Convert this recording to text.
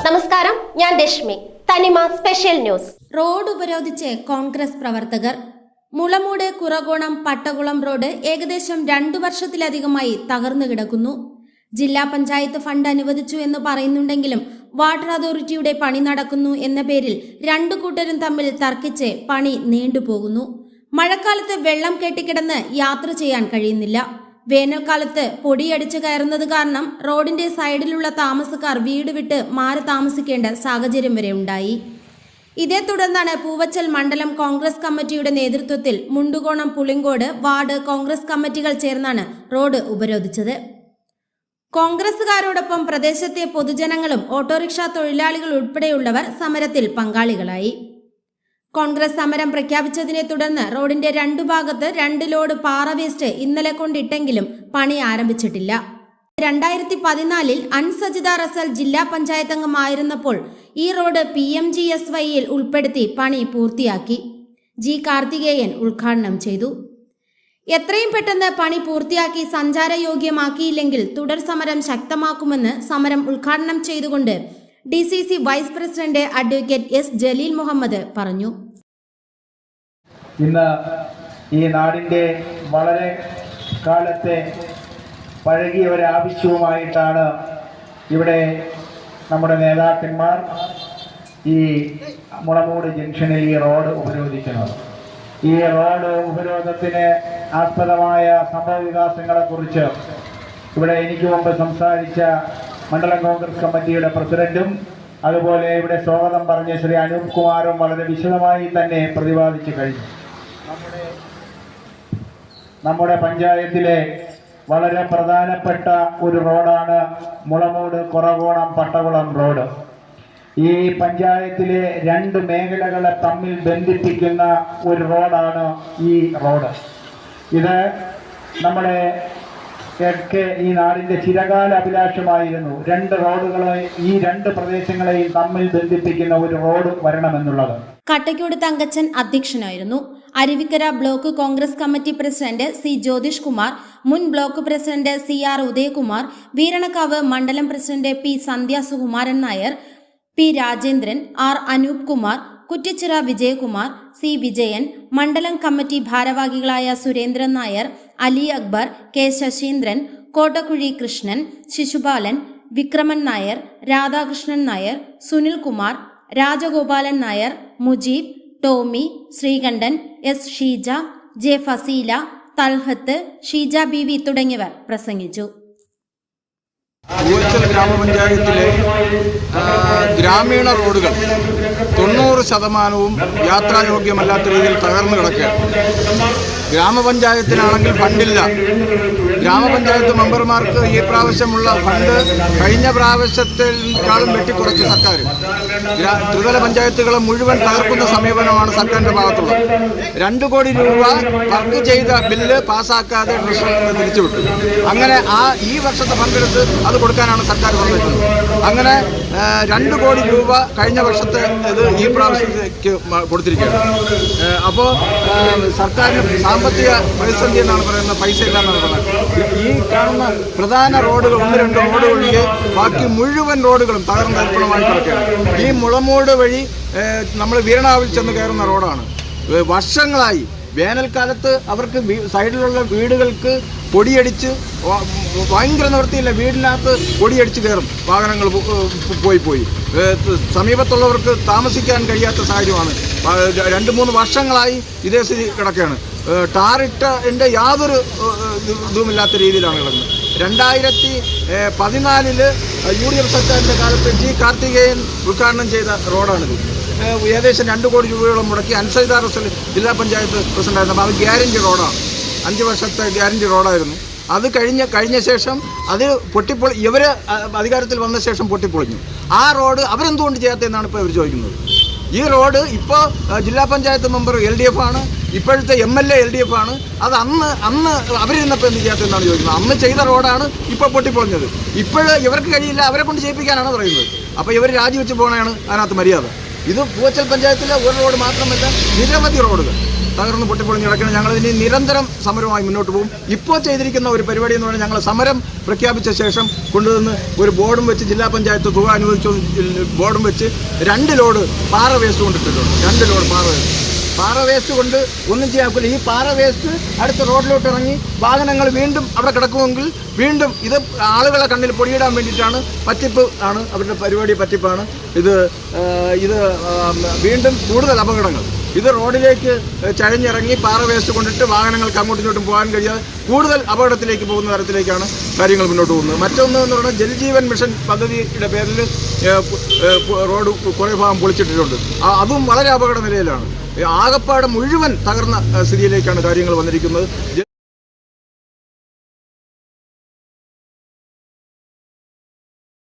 നമസ്കാരം, ഞാൻ രശ്മി. തനിമ സ്പെഷ്യൽ ന്യൂസ്. റോഡ് ഉപരോധിച്ച് കോൺഗ്രസ് പ്രവർത്തകർ. മുളമൂട് കുറകോണം പട്ടകുളം റോഡ് ഏകദേശം 2 വർഷത്തിലധികമായി തകർന്നു കിടക്കുന്നു. ജില്ലാ പഞ്ചായത്ത് ഫണ്ട് അനുവദിച്ചു എന്ന് പറയുന്നുണ്ടെങ്കിലും വാട്ടർ അതോറിറ്റിയുടെ പണി നടക്കുന്നു എന്ന പേരിൽ 2 കൂട്ടരും തമ്മിൽ തർക്കിച്ച് പണി നീണ്ടുപോകുന്നു. മഴക്കാലത്ത് വെള്ളം കെട്ടിക്കിടന്ന് യാത്ര ചെയ്യാൻ കഴിയുന്നില്ല. വേനൽക്കാലത്ത് പൊടിയടിച്ചു കയറുന്നത് കാരണം റോഡിന്റെ സൈഡിലുള്ള താമസക്കാർ വീട് വിട്ട് മാറി താമസിക്കേണ്ട സാഹചര്യം വരെ ഉണ്ടായി. ഇതേ തുടർന്നാണ് പൂവച്ചൽ മണ്ഡലം കോൺഗ്രസ് കമ്മിറ്റിയുടെ നേതൃത്വത്തിൽ മുണ്ടുകോണം പുളിങ്കോട് വാർഡ് കോൺഗ്രസ് കമ്മിറ്റികൾ ചേർന്നാണ് റോഡ് ഉപരോധിച്ചത്. കോൺഗ്രസുകാരോടൊപ്പം പ്രദേശത്തെ പൊതുജനങ്ങളും ഓട്ടോറിക്ഷ തൊഴിലാളികൾ ഉൾപ്പെടെയുള്ളവർ സമരത്തിൽ പങ്കാളികളായി. കോൺഗ്രസ് സമരം പ്രഖ്യാപിച്ചതിനെ തുടർന്ന് റോഡിന്റെ 2 ഭാഗത്ത് 2 ലോഡ് പാറ വേസ്റ്റ് ഇന്നലെ കൊണ്ടിട്ടെങ്കിലും പണി ആരംഭിച്ചിട്ടില്ല. 2014 അൻസജിദ റസൽ ജില്ലാ പഞ്ചായത്ത് അംഗമായിരുന്നപ്പോൾ ഈ റോഡ് PMGSYയിൽ ഉൾപ്പെടുത്തി പണി പൂർത്തിയാക്കി. ജി കാർത്തികേയൻ ഉദ്ഘാടനം ചെയ്തു. എത്രയും പെട്ടെന്ന് പണി പൂർത്തിയാക്കി സഞ്ചാരയോഗ്യമാക്കിയില്ലെങ്കിൽ തുടർ സമരം ശക്തമാക്കുമെന്ന് സമരം ഉദ്ഘാടനം ചെയ്തുകൊണ്ട് DCC vice president advocate S. Jaleel Muhammad പറഞ്ഞു. ഇന്ന് ഈ നാടിൻ്റെ വളരെ കാലത്തെ പഴകിയ ഒരാവശ്യവുമായിട്ടാണ് ഇവിടെ നമ്മുടെ നേതാക്കന്മാർ ഈ മുളമൂട് ജംഗ്ഷനിൽ ഈ റോഡ് ഉപരോധിക്കുന്നത്. ഈ റോഡ് ഉപരോധത്തിന് ആസ്പദമായ സംഭവ വികാസങ്ങളെക്കുറിച്ച് ഇവിടെ എനിക്ക് മുമ്പ് സംസാരിച്ച മണ്ഡലം കോൺഗ്രസ് കമ്മിറ്റിയുടെ പ്രസിഡന്റും അതുപോലെ ഇവിടെ സ്വാഗതം പറഞ്ഞ ശ്രീ അനൂപ് കുമാറും വളരെ വിശദമായി തന്നെ പ്രതിപാദിച്ചു കഴിഞ്ഞു. നമ്മുടെ പഞ്ചായത്തിലെ വളരെ പ്രധാനപ്പെട്ട ഒരു റോഡാണ് മുളമൂട് കുറകോണം പട്ടകുളം റോഡ്. ഈ പഞ്ചായത്തിലെ 2 മേഖലകളെ തമ്മിൽ ബന്ധിപ്പിക്കുന്ന ഒരു റോഡാണ് ഈ റോഡ്. ഇത് നമ്മുടെ ഈ നാടിന്റെ ചിരകാല അഭിലാഷമായിരുന്നു 2 റോഡുകളെ ഈ 2 പ്രദേശങ്ങളെയും തമ്മിൽ ബന്ധിപ്പിക്കുന്ന ഒരു റോഡ് വരണമെന്നുള്ളത്. കട്ടയ്ക്കോട് തങ്കച്ചൻ അധ്യക്ഷനായിരുന്നു. Aruvikkara block Congress committee president C. Jyothish Kumar, മുൻ block president CR. Udayakumar, Veeranakavu മണ്ഡലം president P. Sandhya Sukumaran Nair, P. Rajendran, R. Anoop Kumar, Kuttichira Vijayakumar, C. Vijayan, മണ്ഡലം കമ്മിറ്റി ഭാരവാഹികളായ Surendran Nair, Ali Akbar, K. Saseendran, Kottakuzhi Krishnan, Shishupala, Vikraman Nair, Radhakrishnan Nair, Sunil Kumar, Rajagopalan Nair, Mujeeb, Tomy, Sreekandan, S. Sheeja, J. Faseela, Talhath, Sheeja ബീവി തുടങ്ങിയവർ പ്രസംഗിച്ചു. പൂവച്ചൽ ഗ്രാമപഞ്ചായത്തിലെ ഗ്രാമീണ റോഡുകൾ 90% യാത്രായോഗ്യമല്ലാത്ത രീതിയിൽ തകർന്നു കിടക്കുകയാണ്. ഗ്രാമപഞ്ചായത്തിനാണെങ്കിൽ ഫണ്ടില്ല. ഗ്രാമപഞ്ചായത്ത് മെമ്പർമാർക്ക് ഈ പ്രാവശ്യമുള്ള ഫണ്ട് കഴിഞ്ഞ പ്രാവശ്യത്തെക്കാളും വെട്ടിക്കുറച്ച് സർക്കാർ. ത്രിതല പഞ്ചായത്തുകളെ മുഴുവൻ തകർക്കുന്ന സമീപനമാണ് സർക്കാരിൻ്റെ ഭാഗത്തുള്ളത്. 2 കോടി രൂപ വർക്ക് ചെയ്ത ബില്ല് പാസ്സാക്കാതെ ട്രഷറിയിൽ തിരിച്ചുവിട്ടു. അങ്ങനെ ഈ വർഷത്തെ ഫണ്ടെടുത്ത് അത് കൊടുക്കാനാണ് സർക്കാർ പറഞ്ഞിട്ടുള്ളത്. അങ്ങനെ 2 കോടി രൂപ കഴിഞ്ഞ വർഷത്തെ ഇത് ഈ പ്രാവശ്യത്തേക്ക് കൊടുത്തിരിക്കുകയാണ്. അപ്പോൾ സർക്കാരിന് സാമ്പത്തിക പ്രതിസന്ധി എന്നാണ് പറയുന്നത്, പൈസ ഇല്ലാന്നാണ് പറയുന്നത്. ഈ കാണുന്ന പ്രധാന റോഡുകൾ 1-2 റോഡ് ഒഴികെ ബാക്കി മുഴുവൻ റോഡുകളും തകർന്ന് തരിപ്പണമായി കിടക്കുകയാണ്. ഈ മുളമൂട് വഴി നമ്മൾ വീരണാവിൽ ചെന്ന് കയറുന്ന റോഡാണ്. വർഷങ്ങളായി വേനൽക്കാലത്ത് അവർക്ക് സൈഡിലുള്ള വീടുകൾക്ക് പൊടിയടിച്ച് ഭയങ്കര നിവൃത്തിയില്ല, വീടിനകത്ത് പൊടിയടിച്ച് കയറും വാഹനങ്ങൾ പോയി സമീപത്തുള്ളവർക്ക് താമസിക്കാൻ കഴിയാത്ത സാഹചര്യമാണ്. 2-3 വർഷങ്ങളായി ഇതേ സ്ഥിതി കിടക്കുകയാണ്. ടാറിട്ടതിൻ്റെ യാതൊരു ഇതുമില്ലാത്ത രീതിയിലാണ് കിടക്കുന്നത്. 2014 UDF സർക്കാരിൻ്റെ കാലത്ത് G. കാർത്തികേയൻ ഉദ്ഘാടനം ചെയ്ത റോഡാണിത്. ഏകദേശം 2 കോടി രൂപയോളം മുടക്കി അൻസജിദ റസൽ ജില്ലാ പഞ്ചായത്ത് പ്രസിഡന്റായിരുന്നു. അത് ഗ്യാരണ്ടി റോഡാണ്, 5 വർഷത്തെ ഗ്യാരണ്ടി റോഡായിരുന്നു. അത് കഴിഞ്ഞ ശേഷം അത് ഇവർ അധികാരത്തിൽ വന്ന ശേഷം പൊട്ടിപ്പൊളിഞ്ഞു. ആ റോഡ് അവരെന്തുകൊണ്ട് ചെയ്യാത്തതെന്നാണ് ഇപ്പോൾ ഇവർ ചോദിക്കുന്നത്. ഈ റോഡ് ഇപ്പോൾ ജില്ലാ പഞ്ചായത്ത് മെമ്പർ LDF ആണ്, ഇപ്പോഴത്തെ MLA LDF ആണ്. അത് അന്ന് അവരിരുന്നപ്പോൾ എന്ത് ചെയ്യാത്തതെന്നാണ് ചോദിക്കുന്നത്. അന്ന് ചെയ്ത റോഡാണ് ഇപ്പോൾ പൊട്ടിപ്പൊളിഞ്ഞത്. ഇപ്പോഴും ഇവർക്ക് കഴിയില്ല, അവരെ കൊണ്ട് ചെയ്യിപ്പിക്കാനാണ് പറയുന്നത്. അപ്പോൾ ഇവർ രാജിവെച്ച് പോകണതാണ് അതിനകത്ത് മര്യാദ. ഇത് പൂവച്ചൽ പഞ്ചായത്തിലെ ഒരു റോഡ് മാത്രമല്ല, നിരവധി റോഡുകൾ തകർന്ന് പൊട്ടിപ്പൊളിഞ്ഞ് കിടക്കണം. ഞങ്ങൾ ഇനി നിരന്തരം സമരമായി മുന്നോട്ട് പോകും. ഇപ്പോൾ ചെയ്തിരിക്കുന്ന ഒരു പരിപാടി എന്ന് പറഞ്ഞാൽ ഞങ്ങൾ സമരം പ്രഖ്യാപിച്ച ശേഷം കൊണ്ടുവന്ന് ഒരു ബോർഡും വെച്ച് ജില്ലാ പഞ്ചായത്ത് തുക അനുവദിച്ചു ബോർഡും വെച്ച് 2 ലോഡ് പാറ വേസ്റ്റ് കൊണ്ടിട്ടിട്ടുണ്ട്. 2 ലോഡ് പാറ വേസ്റ്റ് കൊണ്ട് ഒന്നും ചെയ്യാക്കില്ല. ഈ പാറ വേസ്റ്റ് അടുത്ത റോഡിലോട്ട് ഇറങ്ങി വാഹനങ്ങൾ വീണ്ടും അവിടെ കിടക്കുമെങ്കിൽ വീണ്ടും ഇത് ആളുകളെ കണ്ണിൽ പൊടിയിടാൻ വേണ്ടിയിട്ടാണ്. പറ്റിപ്പ് ആണ് അവരുടെ പരിപാടി, പറ്റിപ്പാണ് ഇത്. വീണ്ടും കൂടുതൽ അപകടങ്ങൾ. ഇത് റോഡിലേക്ക് ചഴഞ്ഞിറങ്ങി പാറ വേസ്റ്റ് കൊണ്ടിട്ട് വാഹനങ്ങൾക്ക് അങ്ങോട്ടും ഇങ്ങോട്ടും പോകാൻ കഴിയാതെ കൂടുതൽ അപകടത്തിലേക്ക് പോകുന്ന തരത്തിലേക്കാണ് കാര്യങ്ങൾ മുന്നോട്ട് പോകുന്നത്. മറ്റൊന്ന് എന്ന് പറഞ്ഞാൽ ജൽജീവൻ മിഷൻ പദ്ധതിയുടെ പേരിൽ റോഡ് കുറേ ഭാഗം പൊളിച്ചിട്ടിട്ടുണ്ട്. അതും വളരെ അപകട നിലയിലാണ്. ആകപ്പാട് മുഴുവൻ തകർന്ന സ്ഥിതിയിലേക്കാണ് കാര്യങ്ങൾ വന്നിരിക്കുന്നത്.